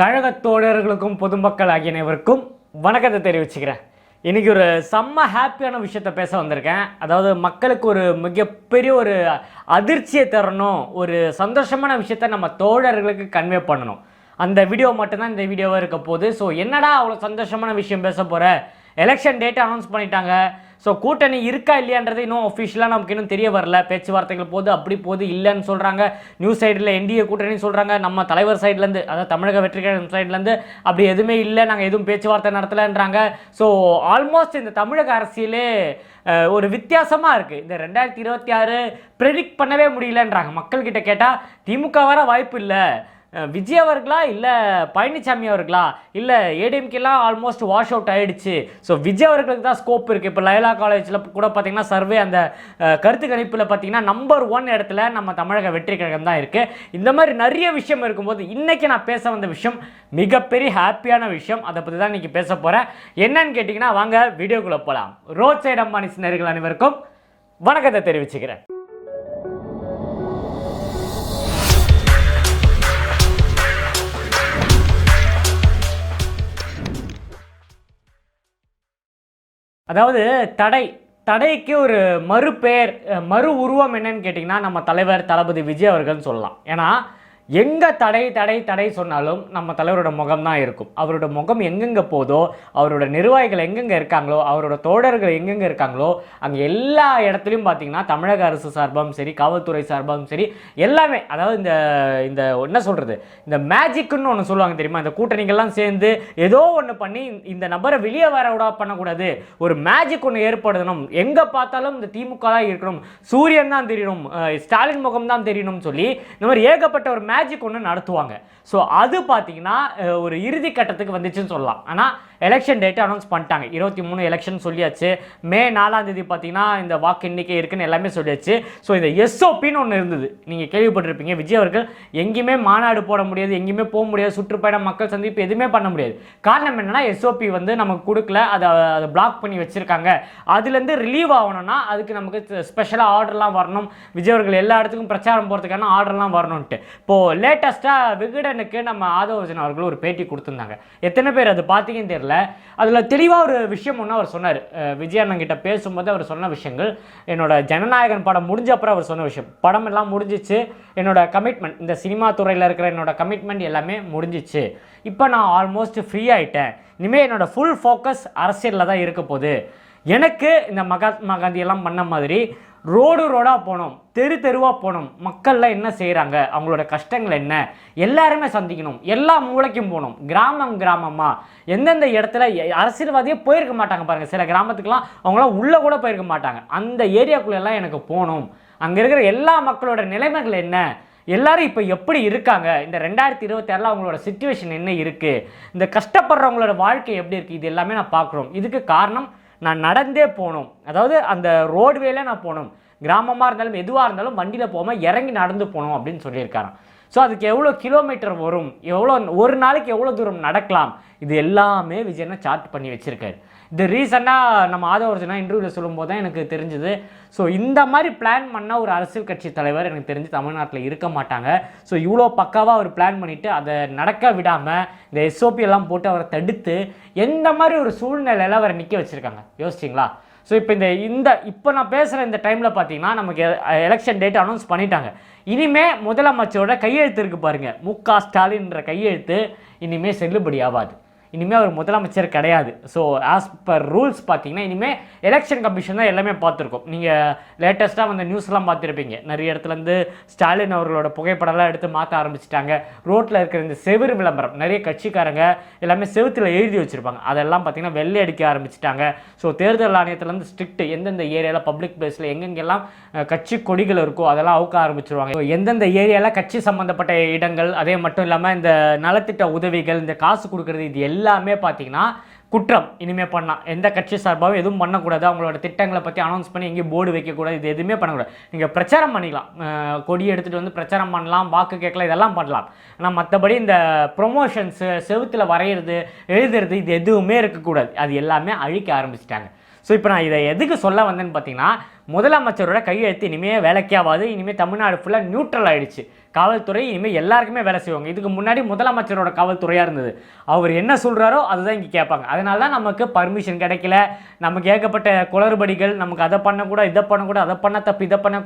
கழகத் தோழர்களுக்கும் பொதுமக்கள் ஆகிய அனைவருக்கும் வணக்கத்தை தெரிவிச்சுக்கிறேன். இன்றைக்கி ஒரு செம்ம ஹாப்பியான விஷயத்த பேச வந்திருக்கேன். அதாவது மக்களுக்கு ஒரு மிகப்பெரிய ஒரு அதிர்ச்சியை தரணும், ஒரு சந்தோஷமான விஷயத்த நம்ம தோழர்களுக்கு கன்வே பண்ணணும். அந்த வீடியோ மட்டும்தான் இந்த வீடியோவாக இருக்க போகுது. ஸோ என்னடா அவ்வளோ சந்தோஷமான விஷயம் பேச போகிற, எலெக்ஷன் டேட்டை அனௌன்ஸ் பண்ணிட்டாங்க. ஸோ கூட்டணி இருக்கா இல்லையான்றது இன்னும் அஃபிஷியலாக நமக்கு இன்னும் தெரிய வரல. பேச்சுவார்த்தைகள் போது அப்படி போது இல்லைன்னு சொல்கிறாங்க. நியூஸ் சைடில் என்டிஏ கூட்டணி சொல்கிறாங்க. நம்ம தலைவர் சைட்லேருந்து, அதாவது தமிழக வெற்றிக்கழகம் சைட்லேருந்து அப்படி எதுவுமே இல்லை, நாங்கள் எதுவும் பேச்சுவார்த்தை நடத்தலைன்றாங்க. ஸோ ஆல்மோஸ்ட் இந்த தமிழக அரசியலே ஒரு வித்தியாசமாக இருக்குது. இந்த 2026 ப்ரெடிக்ட் பண்ணவே முடியலன்றாங்க. மக்கள்கிட்ட கேட்டால் திமுக வர வாய்ப்பு இல்லை, விஜய் அவர்களா இல்லை பழனிசாமி அவர்களா இல்லை ஏடிஎம்கெலாம் ஆல்மோஸ்ட் வாஷ் அவுட் ஆகிடுச்சு. ஸோ விஜய் அவர்களுக்கு தான் ஸ்கோப் இருக்குது. இப்போ லயலா காலேஜில் கூட பார்த்திங்கன்னா சர்வே அந்த கருத்து கணிப்பில் பார்த்திங்கன்னா நம்பர் 1 இடத்துல நம்ம தமிழக வெற்றி கழகம் தான் இருக்குது. இந்த மாதிரி நிறைய விஷயம் இருக்கும்போது இன்றைக்கி நான் பேச வந்த விஷயம் மிகப்பெரிய ஹாப்பியான விஷயம். அதை பற்றி தான் இன்றைக்கி பேச போகிறேன். என்னன்னு கேட்டிங்கன்னா வாங்க வீடியோக்குள்ளே போகலாம். ரோட் சைடு அம்பானி நேயர்கள் அனைவருக்கும் வணக்கத்தை தெரிவிச்சுக்கிறேன். அதாவது தடைக்கு ஒரு மறுபெயர், மறு உருவம் என்னன்னு கேட்டிங்கன்னா நம்ம தலைவர் தளபதி விஜய் அவர்கள்னு சொல்லலாம். ஏன்னா எங்கே தடை சொன்னாலும் நம்ம தலைவரோட முகம் தான் இருக்கும். அவரோட முகம் எங்கெங்கே போதோ, அவரோட நிர்வாகிகள் எங்கெங்கே இருக்காங்களோ, அவரோட தோழர்கள் எங்கெங்கே இருக்காங்களோ அங்கே எல்லா இடத்துலையும் பார்த்தீங்கன்னா தமிழக அரசு சார்பாகவும் சரி, காவல்துறை சார்பாகவும் சரி, எல்லாமே, அதாவது இந்த என்ன சொல்கிறது, இந்த மேஜிக்குன்னு ஒன்று சொல்லுவாங்க தெரியுமா, இந்த கூட்டணிகள்லாம் சேர்ந்து ஏதோ ஒன்று பண்ணி இந்த நபரை வெளியே வர விட பண்ணக்கூடாது, ஒரு மேஜிக் ஒன்று ஏற்படுத்தணும், எங்கே பார்த்தாலும் இந்த திமுக தான் இருக்கணும், சூரியன் தான் தெரியணும், ஸ்டாலின் முகம் தான் தெரியணும்னு சொல்லி இந்த மாதிரி ஏகப்பட்ட ஒரு மேஜிக் ஒன்று நடத்துவாங்க. ஸோ அது பார்த்தீங்கன்னா ஒரு இறுதி கட்டத்துக்கு வந்துச்சுன்னு சொல்லலாம். ஆனால் எலெக்ஷன் டேட்டு அனௌன்ஸ் பண்ணிட்டாங்க. 23 எலெக்ஷன் சொல்லியாச்சு. மே 4ஆம் தேதி பார்த்தீங்கன்னா இந்த வாக்கு எண்ணிக்கை இருக்குன்னு எல்லாமே சொல்லியாச்சு. ஸோ இந்த எஸ்ஓபின்னு ஒன்று இருந்தது, நீங்கள் கேள்விப்பட்டிருப்பீங்க. விஜய் அவர்கள் எங்கேயுமே மாநாடு போட முடியாது, எங்கேயுமே போக முடியாது, சுற்றுப்பயணம், மக்கள் சந்திப்பு எதுவுமே பண்ண முடியாது. காரணம் என்னன்னா எஸ்ஓபி வந்து நமக்கு கொடுக்கல, அதை பிளாக் பண்ணி வச்சுருக்காங்க. அதுலேருந்து ரிலீவ் ஆகணும்னா அதுக்கு நமக்கு ஸ்பெஷலாக ஆர்டர்லாம் வரணும். விஜய் அவர்கள் எல்லா இடத்துக்கும் பிரச்சாரம் போகிறதுக்கான ஆர்டர்லாம் வரணும்ன்ட்டு இப்போது லேட்டஸ்ட்டாக விகடனுக்கு நம்ம ஆதவர்ஜன் அவர்கள் ஒரு பேட்டி கொடுத்துருந்தாங்க. எத்தனை பேர் அது பார்த்தீங்கன்னு தெரியல. அதில் தெளிவாக ஒரு விஷயம் ஒன்று அவர் சொன்னார். விஜய் அண்ணங்கிட்ட பேசும்போது அவர் சொன்ன விஷயங்கள், என்னோட ஜனநாயகன் படம் முடிஞ்ச அப்புறம் அவர் சொன்ன விஷயம், படம் எல்லாம் முடிஞ்சிச்சு, என்னோட கமிட்மெண்ட், இந்த சினிமா துறையில் இருக்கிற என்னோட கமிட்மெண்ட் எல்லாமே முடிஞ்சிச்சு, இப்போ நான் ஆல்மோஸ்ட் ஃப்ரீ ஆகிட்டேன், இனிமேல் என்னோட ஃபுல் ஃபோக்கஸ் அரசியலில் தான் இருக்க போகுது, எனக்கு இந்த மகாத்மா காந்தி எல்லாம் பண்ண மாதிரி ரோடாக போகணும், தெருவாக போகணும், மக்கள்லாம் என்ன செய்கிறாங்க, அவங்களோட கஷ்டங்கள் என்ன, எல்லாருமே சந்திக்கணும், எல்லா மூளைக்கும் போகணும், கிராமமாக எந்தெந்த இடத்துல அரசியல்வாதியே போயிருக்க மாட்டாங்க பாருங்கள், சில கிராமத்துக்கெல்லாம் அவங்களாம் உள்ளே கூட போயிருக்க மாட்டாங்க, அந்த ஏரியாக்குள்ளெல்லாம் எனக்கு போகணும், அங்கே இருக்கிற எல்லா மக்களோட நிலைமைகள் என்ன, எல்லாரும் இப்போ எப்படி இருக்காங்க, இந்த 2026 அவங்களோட சிச்சுவேஷன் என்ன இருக்குது, இந்த கஷ்டப்படுறவங்களோட வாழ்க்கை எப்படி இருக்குது, இது எல்லாமே நான் பார்க்குறோம். இதுக்கு காரணம் நான் நடந்தே போகணும், அதாவது அந்த ரோடுவேல நான் போகணும், கிராமமாக இருந்தாலும் எதுவாக இருந்தாலும் வண்டியில் போகாமல் இறங்கி நடந்து போகணும் அப்படின்னு சொல்லியிருக்காராம். ஸோ அதுக்கு எவ்வளோ கிலோமீட்டர் வரும், எவ்வளோ ஒரு நாளைக்கு எவ்வளோ தூரம் நடக்கலாம், இது எல்லாமே விஜயனை சார்ட் பண்ணி வச்சுருக்காரு. இது ரீசெண்டாக நம்ம ஆதவர்ஜனா இன்டர்வியூவில் சொல்லும்போது தான் எனக்கு தெரிஞ்சுது. ஸோ இந்த மாதிரி பிளான் பண்ண ஒரு அரசியல் கட்சி தலைவர் எனக்கு தெரிஞ்சு தமிழ்நாட்டில் இருக்க மாட்டாங்க. ஸோ இவ்வளோ பக்காவாக அவர் பிளான் பண்ணிவிட்டு அதை நடக்க விடாமல் இந்த எஸ்ஓபி எல்லாம் போட்டு அவரை தடுத்து எந்த மாதிரி ஒரு சூழ்நிலையில் அவரை நிற்க வச்சுருக்காங்க யோசிச்சிங்களா? ஸோ இப்போ நான் பேசுகிற இந்த டைமில் பார்த்தீங்கன்னா நமக்கு எலெக்ஷன் டேட் அனௌன்ஸ் பண்ணிட்டாங்க. இனிமேல் முதலமைச்சரோட கையெழுத்து இருக்குது பாருங்கள், மு.க. ஸ்டாலின்ற கையெழுத்து இனிமேல் செல்லுபடி ஆகாது. இனிமேல் அவர் முதலமைச்சர் கிடையாது. ஸோ ஆஸ் பர் ரூல்ஸ் பார்த்தீங்கன்னா இனிமேல் எலெக்ஷன் கமிஷன் தான் எல்லாமே பார்த்துருக்கோம். நீங்கள் லேட்டஸ்ட்டாக வந்த நியூஸ்லாம் பார்த்துருப்பீங்க. நிறைய இடத்துலேருந்து ஸ்டாலின் அவர்களோட புகைப்படம்லாம் எடுத்து மாற்ற ஆரம்பிச்சிட்டாங்க. ரோட்டில் இருக்கிற இந்த செவுறு விளம்பரம், நிறைய கட்சிக்காரங்க எல்லாமே செவுத்தில் எழுதி வச்சுருப்பாங்க, அதெல்லாம் பார்த்தீங்கன்னா வெள்ளை அடிக்க ஆரம்பிச்சிட்டாங்க. ஸோ தேர்தல் ஆணையத்துலேருந்து ஸ்ட்ரிக்ட், எந்தெந்த ஏரியாவில் பப்ளிக் பிளேஸில் எங்கெங்கெல்லாம் கட்சி கொடிகள் இருக்கோ அதெல்லாம் அவுக்க ஆரம்பிச்சிருவாங்க. எந்தெந்த ஏரியாவில் கட்சி சம்மந்தப்பட்ட இடங்கள், அதே மட்டும் இல்லாமல் இந்த நலத்திட்ட உதவிகள், இந்த காசு கொடுக்குறது, இது எல்லாமே பார்த்தீங்கன்னா குற்றம். இனிமேல் பண்ணால் எந்த கட்சி சார்பாகவும் எதுவும் பண்ணக்கூடாது, அவங்களோட திட்டங்களை பற்றி அனௌன்ஸ் பண்ணி எங்கேயும் போர்டு வைக்கக்கூடாது, இது எதுவுமே பண்ணக்கூடாது. நீங்கள் பிரச்சாரம் பண்ணிக்கலாம், கொடி எடுத்துகிட்டு வந்து பிரச்சாரம் பண்ணலாம், வாக்கு கேட்கலாம், இதெல்லாம் பண்ணலாம். ஆனால் மற்றபடி இந்த ப்ரொமோஷன்ஸு, செவுத்தில் வரைகிறது, எழுதுறது, இது எதுவுமே இருக்கக்கூடாது. அது எல்லாமே அழிக்க ஆரம்பிச்சிட்டாங்க. ஸோ இப்போ நான் இதை எதுக்கு சொல்ல வந்தேன்னு பார்த்தீங்கன்னா, முதலமைச்சரோட கையெழுத்து இனிமேல் வேலைக்கே ஆகாது. இனிமேல் தமிழ்நாடு ஃபுல்லாக நியூட்ரல் ஆகிடுச்சு. காவல்துறை இனிமேல் எல்லாருக்குமே வேலை செய்வாங்க. இதுக்கு முன்னாடி முதலமைச்சரோட காவல்துறையாக இருந்தது. அவர் என்ன சொல்கிறாரோ அதுதான் இங்கே கேட்பாங்க. அதனால தான் நமக்கு பர்மிஷன் கிடைக்கல, நமக்கு ஏகப்பட்ட குளறுபடிகள், நமக்கு அதை பண்ணக்கூடாது, இதை பண்ணக்கூடாது, அதை பண்ண தப்பு, இதை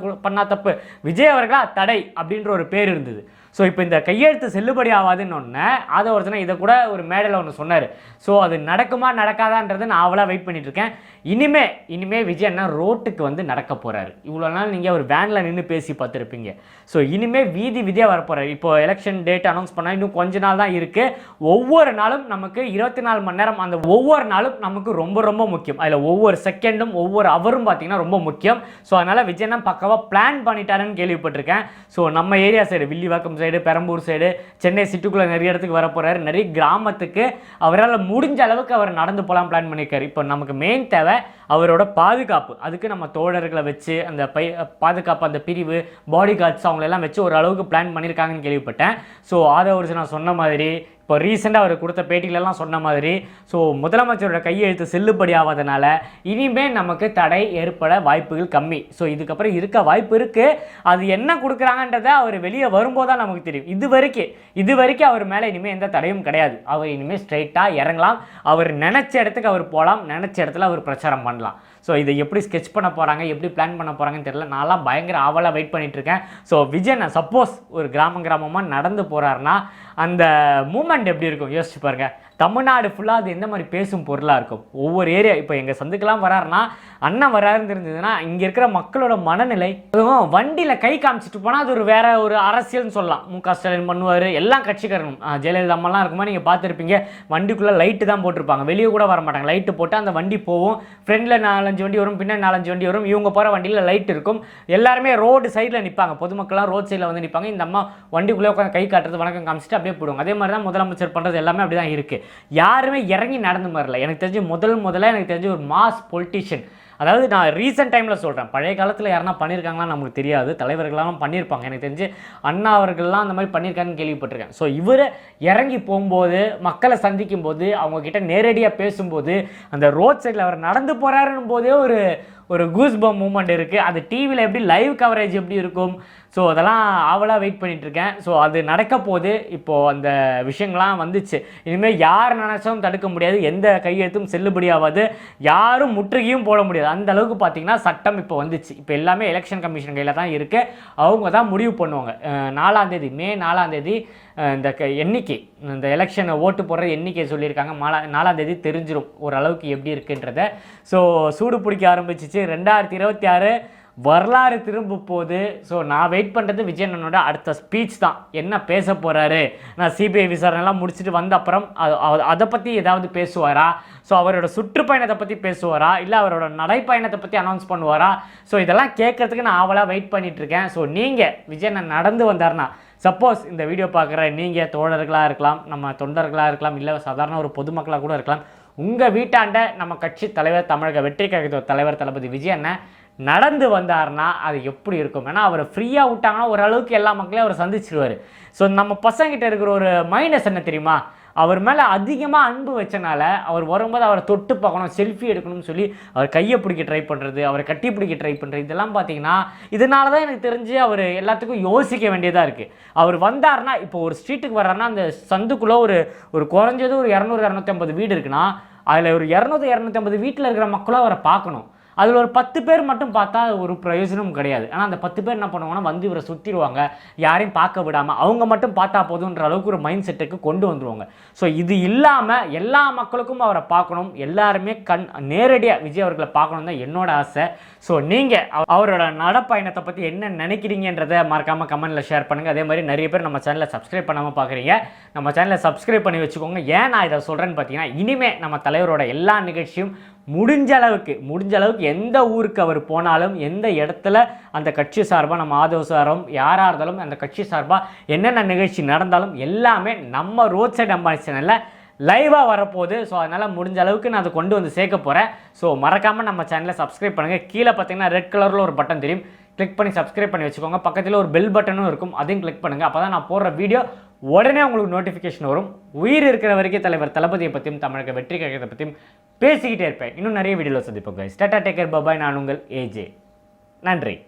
பண்ணா தப்பு, விஜய் அவர்களா தடை அப்படின்ற ஒரு பேர் இருந்தது. ஸோ இப்போ இந்த கையெழுத்து செல்லுபடி ஆகாதுன்னு ஒன்று ஆதவர்ஜனா இதை கூட ஒரு மேடையில் ஒன்று சொன்னார். ஸோ அது நடக்குமா நடக்காதான்றதை நான் அவளாக வெயிட் பண்ணிட்டு இருக்கேன். இனிமே விஜய் அண்ணா ரோட்டுக்கு வந்து நடக்க போகிறாரு. இவ்வளோ நாள் நீங்கள் ஒரு வேனில் நின்று பேசி பார்த்துருப்பீங்க. ஸோ இனிமேல் வீதி விதியாக வரப்போகிறார். இப்போ எலெக்ஷன் டேட் அனௌன்ஸ் பண்ணால் இன்னும் கொஞ்ச நாள் தான் இருக்குது. ஒவ்வொரு நாளும் நமக்கு 24 மணி நேரம், அந்த ஒவ்வொரு நாளும் நமக்கு ரொம்ப ரொம்ப முக்கியம். அதில் ஒவ்வொரு செகண்டும் ஒவ்வொரு அவரும் பார்த்தீங்கன்னா ரொம்ப முக்கியம். ஸோ அதனால் விஜய் அண்ணா பக்காவாக பிளான் பண்ணிட்டாருன்னு கேள்விப்பட்டிருக்கேன். ஸோ நம்ம area side Villivakkam side, Perambur side, Chennai சிட்டிக்குள்ளே நிறைய இடத்துக்கு வர போகிறாரு. நிறைய கிராமத்துக்கு அவரால் முடிஞ்ச அளவுக்கு அவர் நடந்து போகலாம் பிளான் பண்ணியிருக்காரு. இப்போ நமக்கு மெயின் தேவை அவரோட பாதுகாப்பு. அதுக்கு நம்ம தோழர்களை வச்சு அந்த பாதுகாப்பு, அந்த பிரிவு, பாடி கார்ட்ஸ் அவங்களெல்லாம் வச்சு ஒரு அளவுக்கு பிளான் பண்ணியிருக்காங்கன்னு கேள்விப்பட்டேன். ஸோ ஆதவர்ஜனா சொன்ன மாதிரி, இப்போ ரீசெண்டாக அவர் கொடுத்த பேட்டியிலலாம் சொன்ன மாதிரி, ஸோ முதலமைச்சரோட கையெழுத்து செல்லுபடி ஆகாதனால இனிமேல் நமக்கு தடை ஏற்பட வாய்ப்புகள் கம்மி. ஸோ இதுக்கப்புறம் இருக்க வாய்ப்பு இருக்குது. அது என்ன கொடுக்குறாங்கன்றதை அவர் வெளியே வரும்போது தான் நமக்கு தெரியும். இது வரைக்கும் அவர் மேலே இனிமேல் எந்த தடையும் கிடையாது. அவர் இனிமேல் ஸ்ட்ரைட்டாக இறங்கலாம். அவர் நினச்ச இடத்துக்கு அவர் போகலாம், நினச்ச இடத்துல அவர் பிரச்சாரம் பண்ணலாம். ஸோ இதை எப்படி ஸ்கெட்ச் பண்ண போகிறாங்க, எப்படி பிளான் பண்ண போகிறாங்கன்னு தெரியல. நான்லாம் பயங்கர ஆவலாக வெயிட் பண்ணிகிட்ருக்கேன். ஸோ விஜய் நான் சப்போஸ் ஒரு கிராமமாக நடந்து போகிறாருன்னா அந்த மூமெண்ட் எப்படி இருக்கும் யோசிச்சு பாருங்கள். தமிழ்நாடு ஃபுல்லாக அது எந்த மாதிரி பேசும் பொருளாக இருக்கும். ஒவ்வொரு ஏரியா, இப்போ எங்கள் சந்துக்கெல்லாம் வராருன்னா, அண்ணன் வராருன்னு இருந்ததுன்னா இங்கே இருக்கிற மக்களோட மனநிலை, அதுவும் வண்டியில் கை காமிச்சிட்டு போனால் அது ஒரு வேற ஒரு அரசியல்னு சொல்லலாம். முக ஸ்டாலின் பண்ணுவார், எல்லாம் கட்சிக்காரனும். ஜெயலலிதா அம்மாலாம் இருக்கும்போது நீங்கள் பார்த்துருப்பீங்க, வண்டிக்குள்ளே லைட்டு தான் போட்டிருப்பாங்க, வெளியே கூட வர மாட்டாங்க. லைட்டு போட்டு அந்த வண்டி போகும். ஃப்ரெண்டில் 4-5 வண்டி வரும், பின்னாடி 4-5 வண்டி வரும். இவங்க போகிற வண்டியில் லைட் இருக்கும். எல்லாருமே ரோடு சைடில் நிற்பாங்க, பொதுமக்கள்லாம் ரோட் சைடில் வந்து நிற்பாங்க. இந்த அம்மா வண்டிக்குள்ளே உட்காந்து கை காட்டுறது, வணக்கம் காமிச்சிட்டு அப்படியே போடுவாங்க. அதே மாதிரி தான் முதலமைச்சர் பண்ணுறது எல்லாமே அப்படி தான் இருக்குது. யாருமே இறங்கி நடந்து வரல. எனக்கு தெரிஞ்சு முதல்ல எனக்கு தெரிஞ்சு ஒரு மாஸ் பொலிட்டிஷியன், அதாவது நான் ரீசெண்ட் டைமில் சொல்கிறேன், பழைய காலத்தில் யாருன்னா பண்ணியிருக்காங்களான்னு நமக்கு தெரியாது. தலைவர்களெல்லாம் பண்ணியிருப்பாங்க. எனக்கு தெரிஞ்சு அண்ணா அவர்கள்லாம் அந்த மாதிரி பண்ணியிருக்காங்கன்னு கேள்விப்பட்டிருக்கேன். ஸோ இவர் இறங்கி போகும்போது, மக்களை சந்திக்கும் போது, அவங்கக்கிட்ட நேரடியாக பேசும்போது, அந்த ரோட் சைடில் அவர் நடந்து போகிறாருன்னும் போதே ஒரு கூஸ்பம் மூமெண்ட் இருக்குது. அது டிவியில் எப்படி லைவ் கவரேஜ் எப்படி இருக்கும். ஸோ அதெல்லாம் ஆவலாக வெயிட் பண்ணிகிட்ருக்கேன். ஸோ அது நடக்க போது. இப்போது அந்த விஷயங்கள்லாம் வந்துச்சு. இனிமேல் யார் நினச்சாலும் தடுக்க முடியாது, எந்த கையெழுத்தும் செல்லுபடி ஆகாது, யாரும் முற்றுகையும் போட முடியாது. அந்த அளவுக்கு பார்த்திங்கன்னா சட்டம் இப்போ வந்துச்சு. இப்போ எல்லாமே எலெக்ஷன் கமிஷன் கையில் தான் இருக்குது. அவங்க தான் முடிவு பண்ணுவாங்க. 4ஆம் தேதி, மே 4ஆம் தேதி இந்த எண்ணிக்கை, இந்த எலெக்ஷனை ஓட்டு போடுற எண்ணிக்கை சொல்லியிருக்காங்க. 4ஆம் தேதி தெரிஞ்சிடும் ஓரளவுக்கு எப்படி இருக்குன்றத. ஸோ சூடு பிடிக்க ஆரம்பிச்சிச்சு. 2026 வரலாறு திரும்ப போகுது. ஸோ நான் வெயிட் பண்ணுறது விஜய் அண்ணனோட அடுத்த ஸ்பீச் தான். என்ன பேச போகிறாரு, நான் சிபிஐ விசாரணைலாம் முடிச்சுட்டு வந்த அப்புறம் அதை பற்றி ஏதாவது பேசுவாரா, ஸோ அவரோட சுற்றுப்பயணத்தை பற்றி பேசுவாரா, இல்லை அவரோட நடைப்பயணத்தை பற்றி அனௌன்ஸ் பண்ணுவாரா. ஸோ இதெல்லாம் கேட்கறதுக்கு நான் அவளாக வெயிட் பண்ணிகிட்ருக்கேன். ஸோ நீங்கள் விஜய் அண்ணன் நடந்து வந்தார்னா, சப்போஸ் இந்த வீடியோ பார்க்குற நீங்கள் தோழர்களாக இருக்கலாம், நம்ம தொண்டர்களாக இருக்கலாம், இல்லை சாதாரண ஒரு பொதுமக்களாக கூட இருக்கலாம், உங்கள் வீட்டாண்ட நம்ம கட்சி தலைவர், தமிழக வெற்றி கழக தலைவர் தளபதி விஜய் அண்ணன் நடந்து வந்தார்னா அது எப்படி இருக்கும். ஏன்னா அவர் ஃப்ரீயாக விட்டாங்கன்னா ஓரளவுக்கு எல்லா மக்களையும் அவர் சந்திச்சிருவார். ஸோ நம்ம பசங்கிட்ட இருக்கிற ஒரு மைனஸ் என்ன தெரியுமா, அவர் மேலே அதிகமாக அன்பு வச்சனால அவர் வரும்போது அவரை தொட்டு பார்க்கணும், செல்ஃபி எடுக்கணும்னு சொல்லி அவர் கையை பிடிக்க ட்ரை பண்ணுறது, அவரை கட்டி பிடிக்க ட்ரை பண்ணுறது, இதெல்லாம் பார்த்தீங்கன்னா இதனால தான் எனக்கு தெரிஞ்சு அவர் எல்லாத்துக்கும் யோசிக்க வேண்டியதாக இருக்குது. அவர் வந்தார்னா, இப்போ ஒரு ஸ்ட்ரீட்டுக்கு வர்றாருன்னா அந்த சந்துக்குள்ளே ஒரு குறைஞ்சது ஒரு 200-250 வீடு இருக்குன்னா அதில் ஒரு 200-250 வீட்டில் இருக்கிற மக்களும் அவரை பார்க்கணும். அதில் ஒரு 10 பேர் மட்டும் பார்த்தா ஒரு பிரயோஜனமும் கிடையாது. ஆனால் அந்த 10 பேர் என்ன பண்ணுவாங்கன்னா வந்து இவரை சுற்றிடுவாங்க, யாரையும் பார்க்க விடாமல் அவங்க மட்டும் பார்த்தா போதுன்ற அளவுக்கு ஒரு மைண்ட் செட்டுக்கு கொண்டு வந்துடுவாங்க. ஸோ இது இல்லாமல் எல்லா மக்களுக்கும் அவரை பார்க்கணும், எல்லாருமே நேரடியாக விஜய் அவர்களை பார்க்கணும் தான் என்னோட ஆசை. ஸோ நீங்கள் அவரோட நடப்பயணத்தை பற்றி என்ன நினைக்கிறீங்கன்றதை மறக்காமல் கமெண்ட்டில் ஷேர் பண்ணுங்கள். அதே மாதிரி நிறைய பேர் நம்ம சேனலை சப்ஸ்கிரைப் பண்ணாமல் பார்க்குறீங்க, நம்ம சேனலை சப்ஸ்கிரைப் பண்ணி வச்சுக்கோங்க. ஏன் நான் இதை சொல்கிறேன்னு பார்த்தீங்கன்னா, இனிமேல் நம்ம தலைவரோட எல்லா நிகழ்ச்சியும் முடிஞ்ச அளவுக்கு எந்த ஊருக்கு அவர் போனாலும், எந்த இடத்துல அந்த கட்சி சார்பாக, நம்ம ஆதவ சாரம் யாராக இருந்தாலும் அந்த கட்சி சார்பாக என்னென்ன நிகழ்ச்சி நடந்தாலும் எல்லாமே நம்ம ரோட் சைடு அம்பானி சேனலில் லைவாக வரப்போகுது. ஸோ அதனால் முடிஞ்ச அளவுக்கு நான் அதை கொண்டு வந்து சேர்க்க போகிறேன். ஸோ மறக்காமல் நம்ம சேனலை சப்ஸ்கிரைப் பண்ணுங்கள். கீழே பார்த்தீங்கன்னா ரெட் கலரில் ஒரு பட்டன் தெரியும், கிளிக் பண்ணி சப்ஸ்கிரைப் பண்ணி வச்சுக்கோங்க. பக்கத்தில் ஒரு பெல் பட்டனும் இருக்கும், அதையும் கிளிக் பண்ணுங்கள். அப்போ தான் நான் போடுற வீடியோ உடனே உங்களுக்கு நோட்டிஃபிகேஷன் வரும். உயிர் இருக்கிற வரைக்கும் தலைவர் தளபதியை பற்றியும் தமிழக வெற்றி கழகத்தை பற்றியும் பேசிக்கிட்டே இருப்பேன். இன்னும் நிறைய வீடியோவில் சந்திப்போம். Guys, tata, take care, bye. நான் உங்கள் ஏஜே. நன்றி.